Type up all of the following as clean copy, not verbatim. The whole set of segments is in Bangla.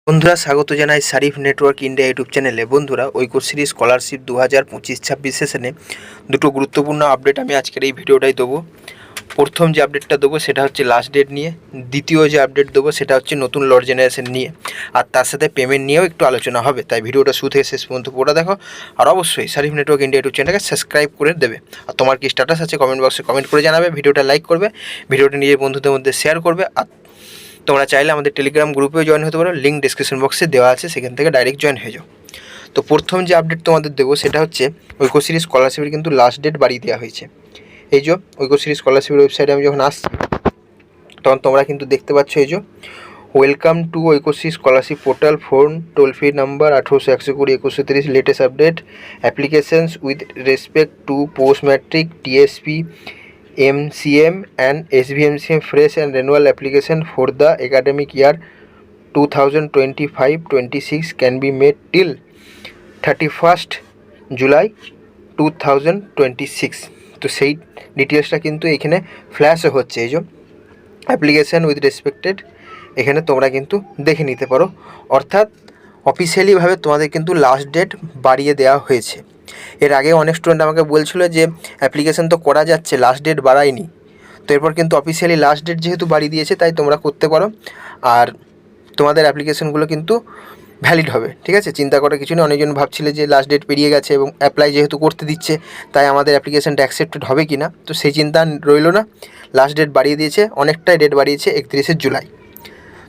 বন্ধুরা স্বাগত জানাই সারিফ নেটওয়ার্ক ইন্ডিয়া ইউটিউব চ্যানেলে। বন্ধুরা ঐক্যশ্রী স্কলারশিপ 2025-26 সেশনে দুটো গুরুত্বপূর্ণ আপডেট আমি আজকের এই ভিডিওটাই দেবো। প্রথম যে আপডেটটা দেবো সেটা হচ্ছে লাস্ট ডেট নিয়ে, দ্বিতীয় যে আপডেট দেবো সেটা হচ্ছে নতুন লট জেনারেশন নিয়ে, আর তার সাথে পেমেন্ট নিয়েও একটু আলোচনা হবে। তাই ভিডিওটা শুরু থেকে শেষ পর্যন্ত পুরো দেখো, আর অবশ্যই সারিফ নেটওয়ার্ক ইন্ডিয়া ইউটিউব চ্যানেলকে সাবস্ক্রাইব করে দেবে। আর তোমার কি স্ট্যাটাস আছে কমেন্ট বক্সে কমেন্ট করে জানাবে, ভিডিওটা লাইক করবে, ভিডিওটা নিজের বন্ধুদের মধ্যে শেয়ার করবে। আর তোমরা চাইলে আমাদের টেলিগ্রাম গ্রুপেও জয়েন হতে পারো, লিঙ্ক ডিসক্রিপশন বক্সে দেওয়া আছে, সেখান থেকে ডাইরেক্ট জয়েন হয়ে যাও। তো প্রথম যে আপডেট তোমাদের দেবো সেটা হচ্ছে ঐক্যশ্রী স্কলারশিপের কিন্তু লাস্ট ডেট বাড়িয়ে দেওয়া হয়েছে। এই যে ঐক্যশ্রী স্কলারশিপের ওয়েবসাইটে আমি যখন আসছি তখন তোমরা কিন্তু দেখতে পাচ্ছ এই যে welcome to Aikyashree scholarship portal, phone toll free number 1800-120-2130, latest update applications with respect to post matric TSP MCM and SVMCM fresh and renewal application for the academic year 2025-26 can be made till 31st July 2026। তো সেই ডিটেলসটা কিন্তু এখানে ফ্ল্যাশও হচ্ছে। এই যে অ্যাপ্লিকেশান উইথ রেসপেক্টেড, এখানে তোমরা কিন্তু দেখে নিতে পারো। অর্থাৎ অফিসিয়ালিভাবে তোমাদের কিন্তু লাস্ট ডেট বাড়িয়ে দেওয়া হয়েছে। এর আগে অনেক স্টুডেন্ট আমাকে বলছিল যে অ্যাপ্লিকেশান তো করা যাচ্ছে, লাস্ট ডেট বাড়ায়নি। তো এরপর কিন্তু অফিসিয়ালি লাস্ট ডেট যেহেতু বাড়িয়ে দিয়েছে তাই তোমরা করতে পারো, আর তোমাদের অ্যাপ্লিকেশানগুলো কিন্তু ভ্যালিড হবে। ঠিক আছে, চিন্তা করার কিছু নেই। অনেকজন ভাবছিলে যে লাস্ট ডেট পেরিয়ে গেছে এবং অ্যাপ্লাই যেহেতু করতে দিচ্ছে তাই আমাদের অ্যাপ্লিকেশানটা অ্যাকসেপ্টেড হবে কি না, তো সেই চিন্তা রইল না। লাস্ট ডেট বাড়িয়ে দিয়েছে, অনেকটাই ডেট বাড়িয়েছে, 31শে জুলাই।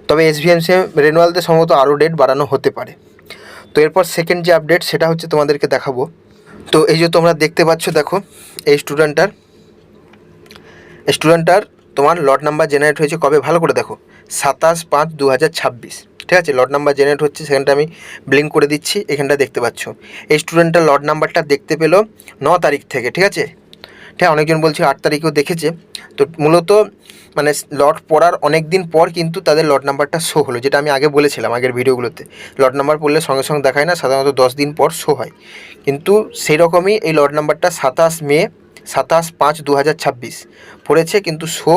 তবে SVMCM রেনুয়ালতে সম্ভবত আরও ডেট বাড়ানো হতে পারে। তো এরপর সেকেন্ড যে আপডেট সেটা হচ্ছে তোমাদেরকে দেখাবো। তো এই যে তোমরা দেখতে পাচ্ছ, দেখো এই স্টুডেন্টটার তোমার লট নাম্বার জেনারেট হয়েছে কবে, ভালো করে দেখো, 27/5/2026। ঠিক আছে, লট নাম্বার জেনারেট হচ্ছে, সেখানটা আমি ব্লিঙ্ক করে দিচ্ছি, এখানটা দেখতে পাচ্ছ। এই স্টুডেন্টটার লট নাম্বারটা দেখতে পেলো 9 তারিখ থেকে। ঠিক আছে, ঠিক, অনেকজন বলছে 8 তারিখেও দেখেছে। তো মূলত মানে লট পড়ার অনেক দিন পর কিন্তু তাদের লট নাম্বারটা শো হলো, যেটা আমি আগে বলেছিলাম আগের ভিডিওগুলোতে। লট নাম্বার পড়লে সঙ্গে সঙ্গে দেখায় না, সাধারণত 10 দিন পর শো হয়। কিন্তু সেই রকমই এই লট নাম্বারটা 27/5/2026 পড়েছে, কিন্তু শো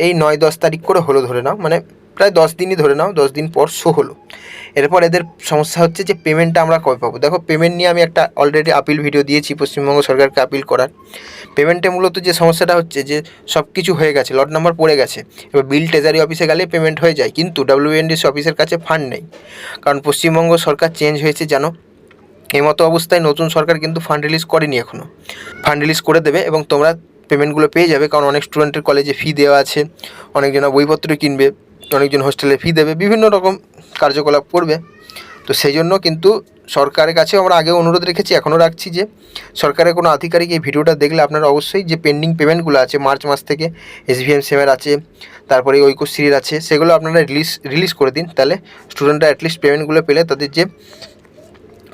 এই 9-10 তারিখ করে হলো ধরে নাও, মানে প্রায় 10 দিনই ধরে নাও, 10 দিন পর শো হলো। এরপর এদের সমস্যা হচ্ছে যে পেমেন্টটা আমরা কবে পাবো। দেখো পেমেন্ট নিয়ে আমি একটা অলরেডি আপিল ভিডিও দিয়েছি, পশ্চিমবঙ্গ সরকারকে আপিল করার। পেমেন্টে মূলত যে সমস্যাটা হচ্ছে যে সব কিছু হয়ে গেছে, লট নাম্বার পড়ে গেছে, এবার বিল ট্রেজারি অফিসে গেলে পেমেন্ট হয়ে যায়, কিন্তু WNDC অফিসের কাছে ফান্ড নেই। কারণ পশ্চিমবঙ্গ সরকার চেঞ্জ হয়েছে জানো, এই মতো অবস্থায় নতুন সরকার কিন্তু ফান্ড রিলিজ করেনি এখনও। ফান্ড রিলিজ করে দেবে এবং তোমরা পেমেন্টগুলো পেয়ে যাবে। কারণ অনেক স্টুডেন্টের কলেজে ফি দেওয়া আছে, অনেকজনা বইপত্র কিনবে, অনেকজন হোস্টেলে ফি দেবে, বিভিন্ন রকম কার্যকলাপ করবে। তো সেই জন্য কিন্তু সরকারের কাছেও আমরা আগেও অনুরোধ রেখেছি, এখনও রাখছি, যে সরকারের কোনো আধিকারিক এই ভিডিওটা দেখলে আপনারা অবশ্যই যে পেন্ডিং পেমেন্টগুলো আছে মার্চ মাস থেকে, SVMCM আছে, তারপরে ঐক্যশ্রীর আছে, সেগুলো আপনারা রিলিজ করে দিন। তাহলে স্টুডেন্টরা অ্যাটলিস্ট পেমেন্টগুলো পেলে তাদের যে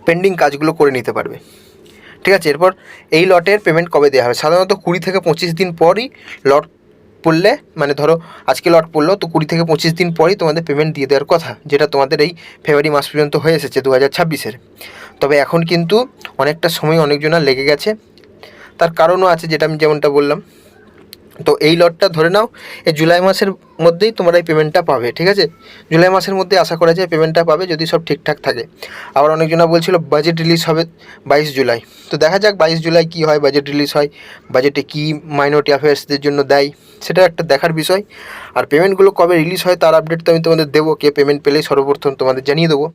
পেন্ডিং কাজগুলো করে নিতে পারবে। ঠিক আছে, এরপর এই লটের পেমেন্ট কবে দেওয়া হবে, সাধারণত 20 থেকে 25 দিন পরই লট পড়লে, মানে ধরো আজকে লট পড়লো তো 20 থেকে 25 দিন পরই তোমাদের পেমেন্ট দিয়ে দেওয়ার কথা, যেটা তোমাদের এই ফেব্রুয়ারি মাস পর্যন্ত হয়ে এসেছে 2026-এর। তবে এখন কিন্তু অনেকটা সময় অনেকজনের লেগে গেছে, তার কারণও আছে, যেটা আমি যেমনটা বললাম। তো এই লটটা ধরে নাও এই জুলাই মাসের মধ্যেই তোমরা এই পেমেন্টটা পাবে। ঠিক আছে, জুলাই মাসের মধ্যে আশা করা যায় পেমেন্টটা পাবে, যদি সব ঠিকঠাক থাকে। আবার অনেকজনা বলছিল বাজেট রিলিজ হবে 22 জুলাই। তো দেখা যাক 22 জুলাই কী হয়, বাজেট রিলিজ হয়, বাজেটে কী মাইনরিটি অ্যাফেয়ার্সদের জন্য দেয়, সেটা একটা দেখার বিষয়। আর পেমেন্টগুলো কবে রিলিজ হয় তার আপডেট তো আমি তোমাদের দেবো, কে পেমেন্ট পেলেই সর্বপ্রথম তোমাদের জানিয়ে দেবো।